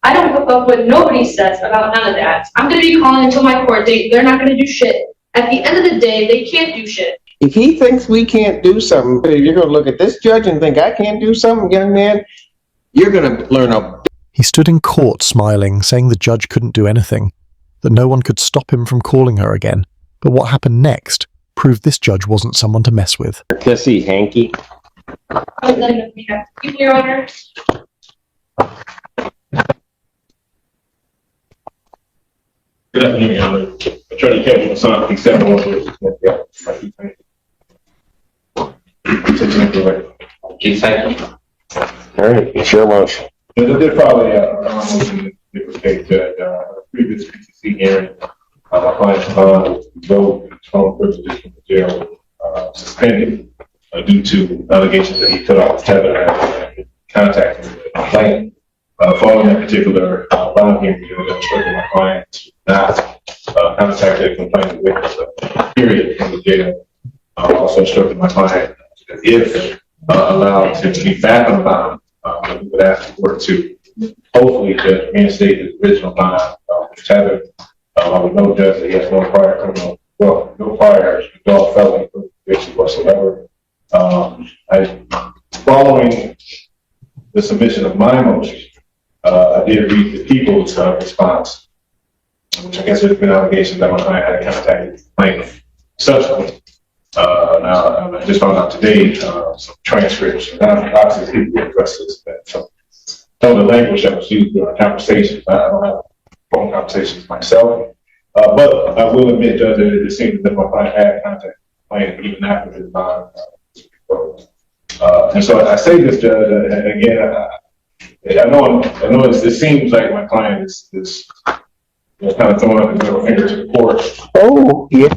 I don't give up what nobody says about none of that. I'm going to be calling until my court date. They're not going to do shit. At the end of the day, they can't do shit. If he thinks we can't do something, you're going to look at this judge and think I can't do something, young man, you're going to learn a... He stood in court smiling, saying the judge couldn't do anything, that no one could stop him from calling her again. But what happened next proved this judge wasn't someone to mess with. Kissy hanky. Your Honor. Good afternoon, Your Honor. Attorney Kevin Son, All right, it's your motion. There's probably a motion to respect the previous PCC hearing. My client's bond revoked from privileges from the jail, suspended due to allegations that he cut off his tether and contacted the complainant. Following that particular bond hearing, I instructed my client to not contact the complainant witness period in the jail. I also instructed my client that if allowed to be back on bond, we would ask the court to hopefully to reinstate his original bond tether. We know judge that he has no prior criminal, well, no prior adult felony conviction whatsoever. Following the submission of my motion, I did read the people's response, which I guess there's been allegations that my client had contacted the complainant subsequently. Now, I just found out today some transcripts, and obviously people address this. Some of the language that was used during conversations, I don't have phone conversations myself, but I will admit, Judge, that it seems that my client had contacted the complainant even after his bond. And so I say this, Judge, again, I know it seems like my client is kind of throwing up his middle finger to the court. Oh, yeah.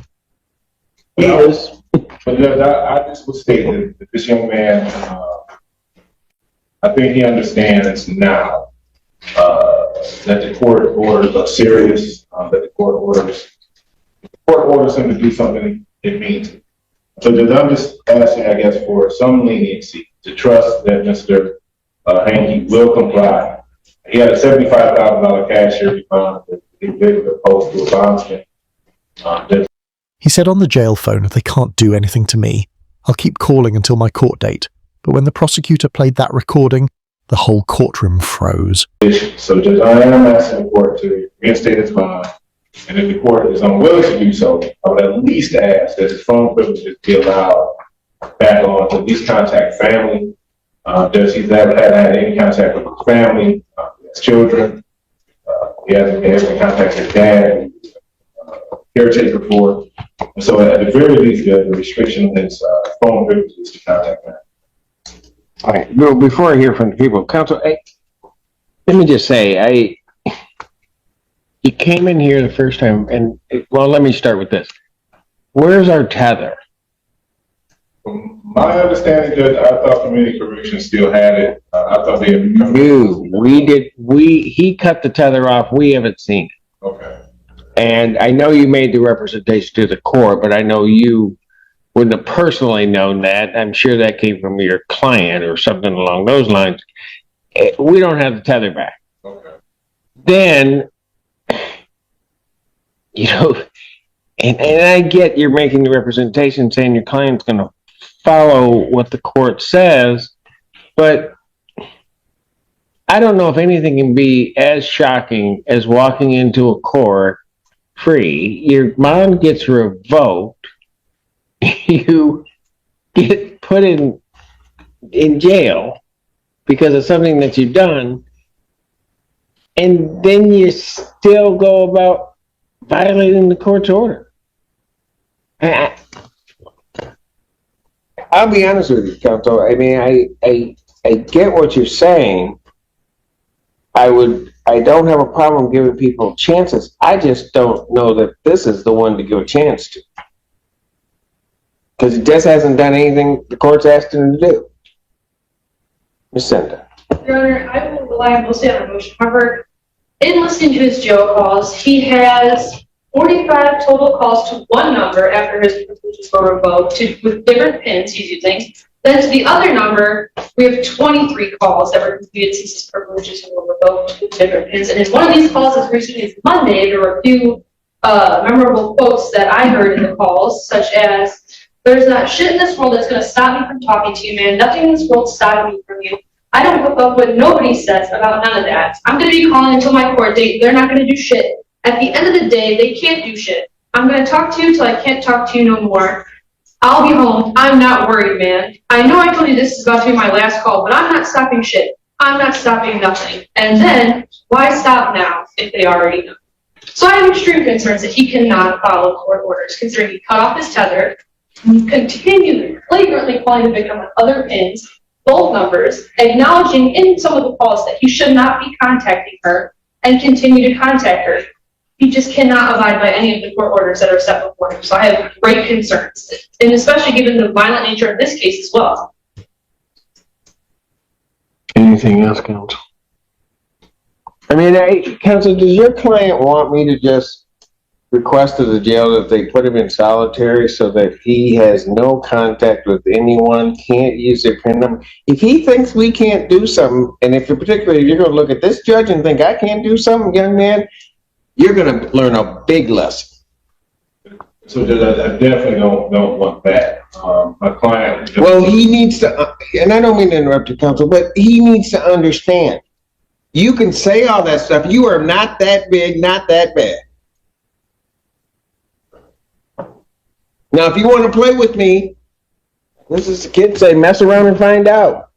He is. But Judge, I just would state that this young man, I think he understands now that the court orders are serious, that the court orders him to do something, it means it. So Judge, I'm just asking, I guess, for some leniency to trust that Mr. Hankey will comply. He had a $75,000 cashier bond that he was able to post to a bondsman. He said on the jail phone, they can't do anything to me. I'll keep calling until my court date. But when the prosecutor played that recording, the whole courtroom froze. So Judge, I am asking the court to reinstate his bond. And if the court is unwilling to do so, I would at least ask that his phone privileges be allowed back on to at least contact family. Does he's never had any contact with his family, his children. He hasn't been able to contact his dad, caretaker for. And so at the very least, the restriction of his phone privileges to contact family. All right. Well, before I hear from the people, counsel, let me just say, you came in here the first time, and well, let me start with this. Where's our tether? From my understanding, Judge, I thought community corrections still had it. I thought they had become. He cut the tether off. We haven't seen it. Okay. And I know you made the representation to the court, but I know you wouldn't have personally known that. I'm sure that came from your client or something along those lines. We don't have the tether back. Okay. Then, you know, and I get you're making the representation saying your client's going to follow what the court says, but I don't know if anything can be as shocking as walking into a court free. Your bond gets revoked. You get put in jail because of something that you've done, and then you still go about violating the court's order. I'll be honest with you, counsel. I mean, I get what you're saying. I don't have a problem giving people chances. I just don't know that this is the one to give a chance to. Because he just hasn't done anything the court's asked him to do. Ms. Senda. Your Honor, I will rely mostly on emotion. However, in listening to his jail calls, he has 45 total calls to one number after his privileges were revoked with different pins he's using. Then to the other number, we have 23 calls that were completed since his privileges were revoked with different pins. And in one of these calls as recently as Monday, there were a few memorable quotes that I heard in the calls, such as, "There's not shit in this world that's going to stop me from talking to you, man. Nothing in this world's stopping me from you. I don't hook up what nobody says about none of that. I'm going to be calling until my court date. They're not going to do shit. At the end of the day, they can't do shit. I'm going to talk to you till I can't talk to you no more. I'll be home. I'm not worried, man. I know I told you this is about to be my last call, but I'm not stopping shit. I'm not stopping nothing." And then, why stop now if they already know? So I have extreme concerns that he cannot follow court orders, considering he cut off his tether, continually, flagrantly calling the victim on other pins, both numbers, acknowledging in some of the calls that he should not be contacting her, and continue to contact her. He just cannot abide by any of the court orders that are set before him. So I have great concerns, and especially given the violent nature of this case as well. Anything else, counsel? I mean, counsel, does your client want me to just request to the jail that they put him in solitary so that he has no contact with anyone, can't use their PIN number? If he thinks we can't do something, and if particularly you're going to look at this judge and think I can't do something, young man, you're going to learn a big lesson. So I definitely don't want that. My client. Well, he needs to, and I don't mean to interrupt you, counsel, but he needs to understand. You can say all that stuff. You are not that big, not that bad. Now, if you want to play with me, this is the kids say, mess around and find out.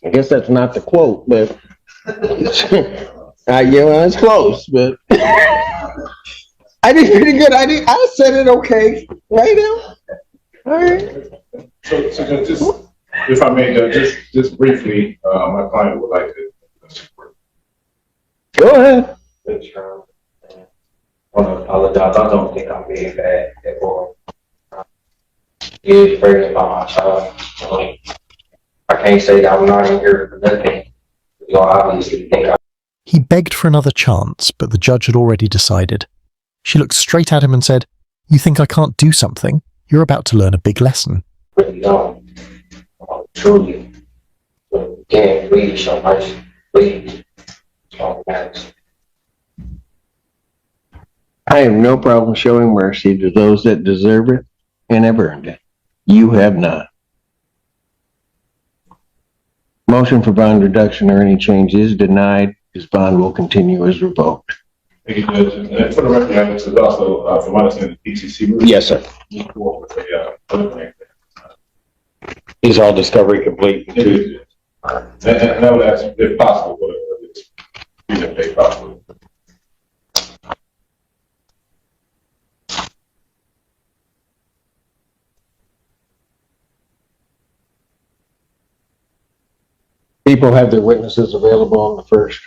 I guess that's not the quote, but it's close, but I did pretty good. I said it okay. Right now? All right. So just, if I may, just briefly, my client would like to. Go ahead. I want to apologize. I don't think I'm being bad at all. Huge praise about my child. I can't say that I'm not in here for nothing. You obviously think He begged for another chance, but the judge had already decided. She looked straight at him and said, "You think I can't do something? You're about to learn a big lesson." really don't. Truly. But again, please so much. Please. So much. I have no problem showing mercy to those that deserve it and have earned it. You have not. Motion for bond reduction or any change is denied. His bond will continue as revoked. Thank you, Judge. And for the record, this is also, from my understanding, the PCC. Yes, sir. He's all discovery complete. And I would ask if possible, whatever it is, if possible. People have their witnesses available on the first.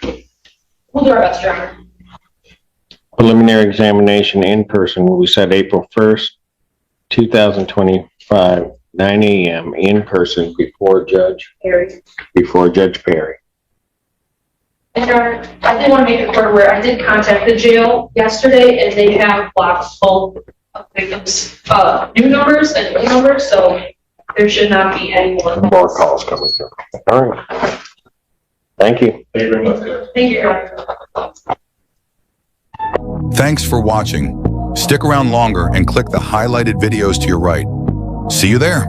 We'll do our best, Your Honor. Preliminary examination in person will be set April 1st, 2025, 9 a.m. in person before Judge Harry. Perry. And Your Honor, I did want to make it clear where I did contact the jail yesterday, and they have blocks full of victims' new numbers and old numbers, so there should not be any more. More calls coming through. All right. Thank you. Thank you very much, Judge. Thank you, Your Honor. Thanks for watching. Stick around longer and click the highlighted videos to your right. See you there.